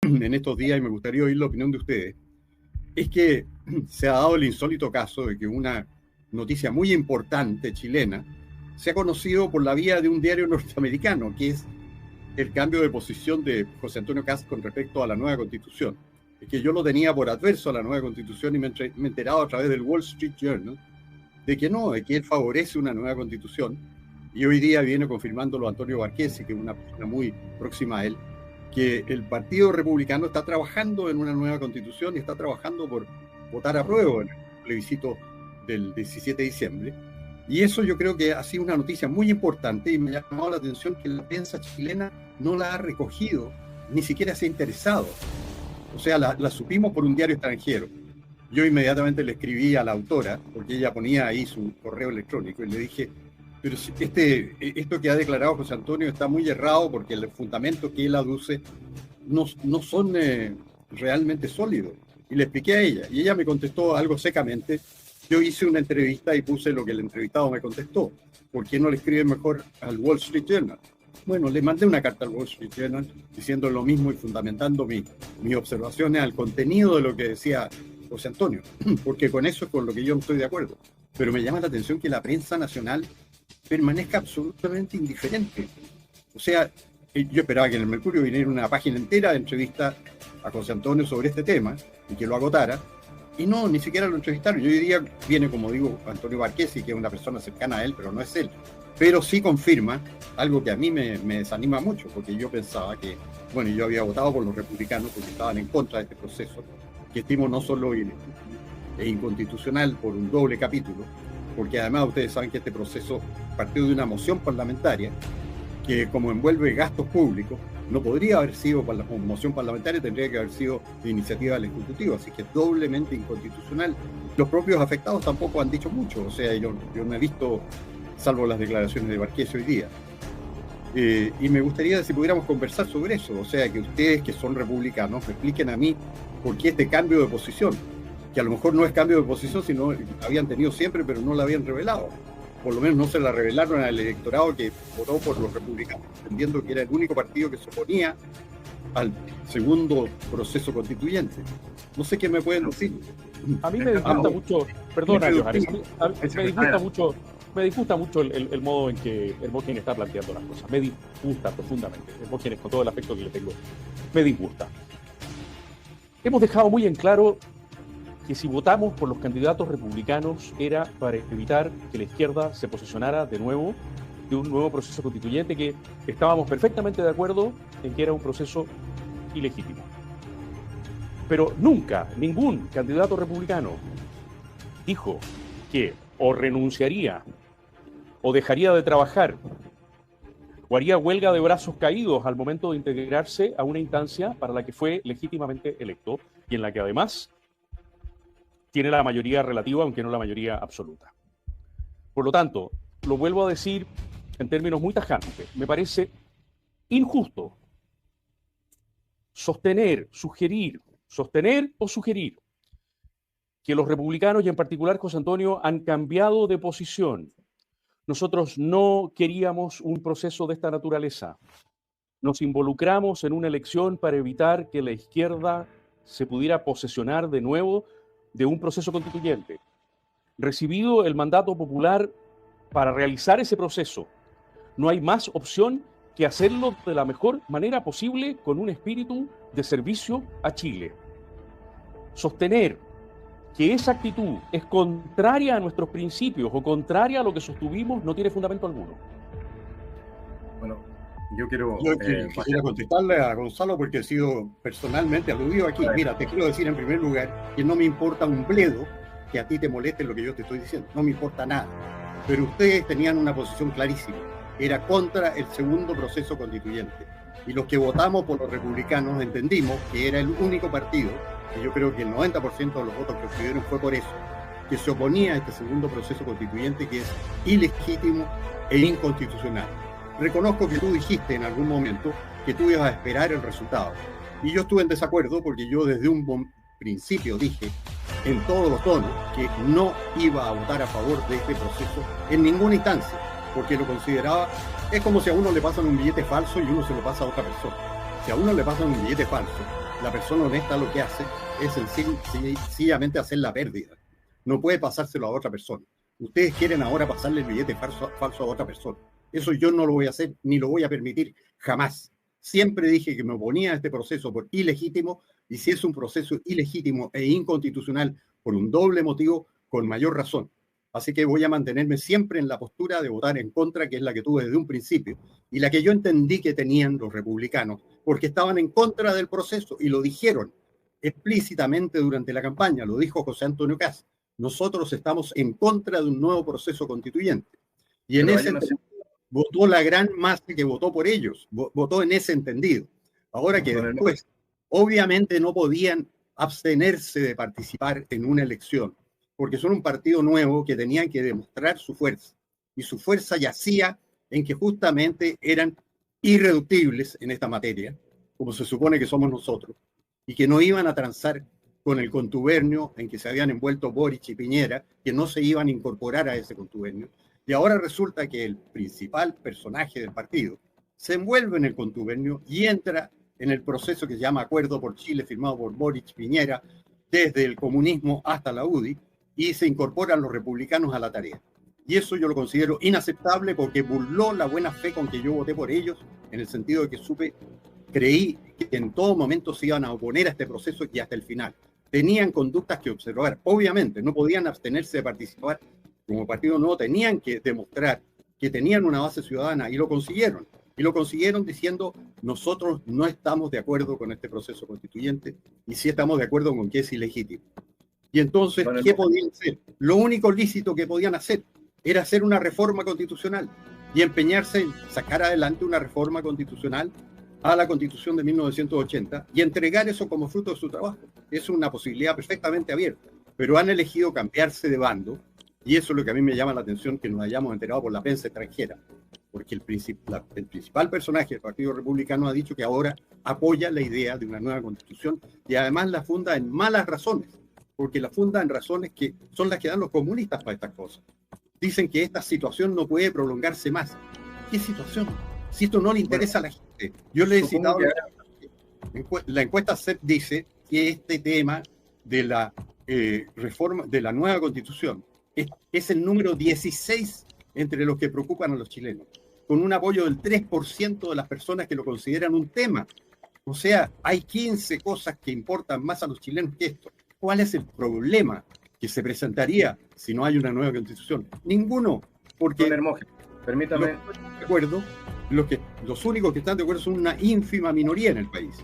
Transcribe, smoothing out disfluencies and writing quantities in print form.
en estos días, y me gustaría oír la opinión de ustedes, es que se ha dado el insólito caso de que una noticia muy importante chilena se ha conocido por la vía de un diario norteamericano, que es el cambio de posición de José Antonio Kast con respecto a la nueva Constitución. Es que yo lo tenía por adverso a la nueva Constitución y me he enterado a través del Wall Street Journal de que no, de que él favorece una nueva Constitución, y hoy día viene confirmándolo Antonio Barquesi, que es una persona muy próxima a él, que el Partido Republicano está trabajando en una nueva Constitución y está trabajando por votar a prueba en el plebiscito del 17 de diciembre. Y eso yo creo que ha sido una noticia muy importante y me ha llamado la atención que la prensa chilena no la ha recogido, ni siquiera se ha interesado. O sea, la supimos por un diario extranjero. Yo inmediatamente le escribí a la autora, porque ella ponía ahí su correo electrónico, y le dije, pero esto que ha declarado José Antonio está muy errado porque los fundamentos que él aduce no son realmente sólidos. Y le expliqué a ella, y ella me contestó algo secamente. Yo hice una entrevista y puse lo que el entrevistado me contestó. ¿Por qué no le escribe mejor al Wall Street Journal? Bueno, le mandé una carta al Wall Street Journal diciendo lo mismo y fundamentando mis observaciones al contenido de lo que decía José Antonio, porque con eso es con lo que yo no estoy de acuerdo. Pero me llama la atención que la prensa nacional permanezca absolutamente indiferente. O sea, yo esperaba que en el Mercurio viniera una página entera de entrevista a José Antonio sobre este tema y que lo agotara, y no, ni siquiera lo entrevistaron. Yo hoy día viene, como digo, Antonio Barquesi, que es una persona cercana a él, pero no es él. Pero sí confirma algo que a mí me desanima mucho, porque yo pensaba que, bueno, yo había votado por los republicanos porque estaban en contra de este proceso, que estimo no solo es inconstitucional por un doble capítulo, porque además ustedes saben que este proceso partió de una moción parlamentaria que, como envuelve gastos públicos, no podría haber sido por la moción parlamentaria, tendría que haber sido de iniciativa del Ejecutivo, así que es doblemente inconstitucional. Los propios afectados tampoco han dicho mucho, o sea, yo no he visto, salvo las declaraciones de Barquesi hoy día. Y me gustaría si pudiéramos conversar sobre eso, o sea, que ustedes que son republicanos me expliquen a mí por qué este cambio de posición, que a lo mejor no es cambio de posición, sino habían tenido siempre, pero no la habían revelado. Por lo menos no se la revelaron al electorado que votó por los republicanos, entendiendo que era el único partido que se oponía al segundo proceso constituyente. No sé qué me pueden decir. A mí me disgusta mucho, perdona, Johannes, me disgusta mucho el modo en que Hermógenes está planteando las cosas. Me disgusta profundamente. Hermógenes, con todo el afecto que le tengo, me disgusta. Hemos dejado muy en claro que si votamos por los candidatos republicanos era para evitar que la izquierda se posicionara de nuevo de un nuevo proceso constituyente, que estábamos perfectamente de acuerdo en que era un proceso ilegítimo. Pero nunca ningún candidato republicano dijo que o renunciaría o dejaría de trabajar o haría huelga de brazos caídos al momento de integrarse a una instancia para la que fue legítimamente electo y en la que además tiene la mayoría relativa, aunque no la mayoría absoluta. Por lo tanto, lo vuelvo a decir en términos muy tajantes, me parece injusto sostener o sugerir que los republicanos y en particular José Antonio han cambiado de posición. Nosotros no queríamos un proceso de esta naturaleza. Nos involucramos en una elección para evitar que la izquierda se pudiera posesionar de nuevo de un proceso constituyente. Recibido el mandato popular para realizar ese proceso, no hay más opción que hacerlo de la mejor manera posible con un espíritu de servicio a Chile. Sostener que esa actitud es contraria a nuestros principios o contraria a lo que sostuvimos no tiene fundamento alguno. Bueno, yo quisiera contestarle a Gonzalo porque he sido personalmente aludido aquí. Mira, te quiero decir en primer lugar que no me importa un bledo que a ti te moleste lo que yo te estoy diciendo, no me importa nada. Pero ustedes tenían una posición clarísima, era contra el segundo proceso constituyente. Y los que votamos por los republicanos entendimos que era el único partido, y yo creo que el 90% de los votos que obtuvieron fue por eso, que se oponía a este segundo proceso constituyente que es ilegítimo e inconstitucional. Reconozco que tú dijiste en algún momento que tú ibas a esperar el resultado. Y yo estuve en desacuerdo porque yo desde un principio dije en todos los tonos que no iba a votar a favor de este proceso en ninguna instancia, porque lo consideraba, es como si a uno le pasan un billete falso y uno se lo pasa a otra persona. Si a uno le pasan un billete falso La persona honesta lo que hace es sencillamente hacer la pérdida. No puede pasárselo a otra persona. Ustedes quieren ahora pasarle el billete falso a otra persona. Eso yo no lo voy a hacer ni lo voy a permitir jamás. Siempre dije que me oponía a este proceso por ilegítimo, y si es un proceso ilegítimo e inconstitucional por un doble motivo, con mayor razón. Así que voy a mantenerme siempre en la postura de votar en contra, que es la que tuve desde un principio, y la que yo entendí que tenían los republicanos, porque estaban en contra del proceso, y lo dijeron explícitamente durante la campaña, lo dijo José Antonio Kast. Nosotros estamos en contra de un nuevo proceso constituyente. Y en ese sentido, votó la gran masa que votó por ellos, votó en ese entendido. Ahora que después, obviamente no podían abstenerse de participar en una elección, porque son un partido nuevo que tenían que demostrar su fuerza. Y su fuerza yacía en que justamente eran irreductibles en esta materia, como se supone que somos nosotros, y que no iban a transar con el contubernio en que se habían envuelto Boric y Piñera, que no se iban a incorporar a ese contubernio. Y ahora resulta que el principal personaje del partido se envuelve en el contubernio y entra en el proceso que se llama Acuerdo por Chile, firmado por Boric, Piñera, desde el comunismo hasta la UDI, y se incorporan los republicanos a la tarea. Y eso yo lo considero inaceptable porque burló la buena fe con que yo voté por ellos, en el sentido de que creí que en todo momento se iban a oponer a este proceso y hasta el final. Tenían conductas que observar. Obviamente, no podían abstenerse de participar. Como partido nuevo tenían que demostrar que tenían una base ciudadana, y lo consiguieron. Y lo consiguieron diciendo, nosotros no estamos de acuerdo con este proceso constituyente y sí estamos de acuerdo con que es ilegítimo. Y entonces, ¿qué podían hacer? Lo único lícito que podían hacer era hacer una reforma constitucional y empeñarse en sacar adelante una reforma constitucional a la Constitución de 1980 y entregar eso como fruto de su trabajo. Es una posibilidad perfectamente abierta, pero han elegido cambiarse de bando, y eso es lo que a mí me llama la atención, que nos hayamos enterado por la prensa extranjera, porque el principal personaje del Partido Republicano ha dicho que ahora apoya la idea de una nueva Constitución y además la funda en malas razones, porque la funda en razones que son las que dan los comunistas para estas cosas. Dicen que esta situación no puede prolongarse más. ¿Qué situación? Si esto no le interesa a la gente. Yo le he citado, la encuesta CEP dice que este tema de la reforma, de la nueva Constitución, es el número 16 entre los que preocupan a los chilenos, con un apoyo del 3% de las personas que lo consideran un tema. O sea, hay 15 cosas que importan más a los chilenos que esto. ¿Cuál es el problema que se presentaría si no hay una nueva Constitución? Ninguno, porque permítame. los únicos que están de acuerdo son una ínfima minoría en el país.